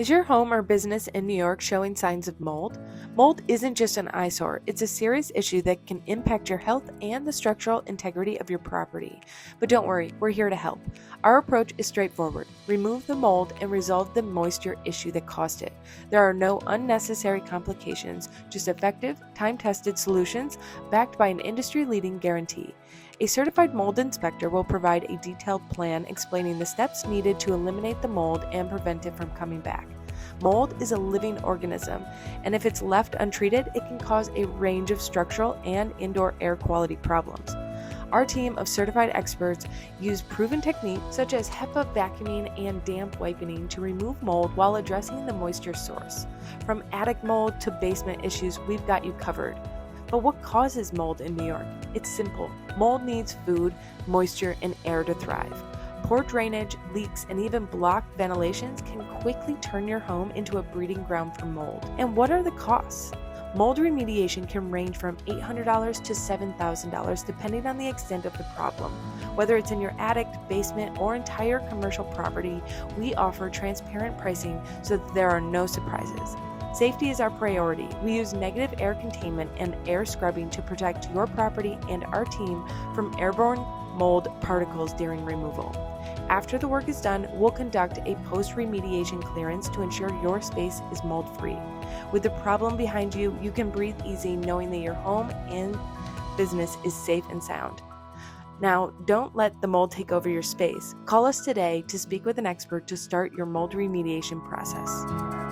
Is your home or business in New York showing signs of mold? Mold isn't just an eyesore, it's a serious issue that can impact your health and the structural integrity of your property. But don't worry, we're here to help. Our approach is straightforward: remove the mold and resolve the moisture issue that caused it. There are no unnecessary complications, just effective, time tested solutions backed by an industry leading guarantee. A certified mold inspector will provide a detailed plan explaining the steps needed to eliminate the mold and prevent it from coming back. Mold is a living organism, and if it's left untreated, it can cause a range of structural and indoor air quality problems. Our team of certified experts use proven techniques such as HEPA vacuuming and damp wiping to remove mold while addressing the moisture source. From attic mold to basement issues, we've got you covered. But what causes mold in New York? It's simple. Mold needs food, moisture, and air to thrive. Poor drainage, leaks, and even blocked ventilations can quickly turn your home into a breeding ground for mold. And what are the costs? Mold remediation can range from $800 to $7,000 depending on the extent of the problem. Whether it's in your attic, basement, or entire commercial property, we offer transparent pricing so that there are no surprises. Safety is our priority. We use negative air containment and air scrubbing to protect your property and our team from airborne mold particles during removal. After the work is done, we'll conduct a post-remediation clearance to ensure your space is mold-free. With the problem behind you, you can breathe easy knowing that your home and business is safe and sound. Now, don't let the mold take over your space. Call us today to speak with an expert to start your mold remediation process.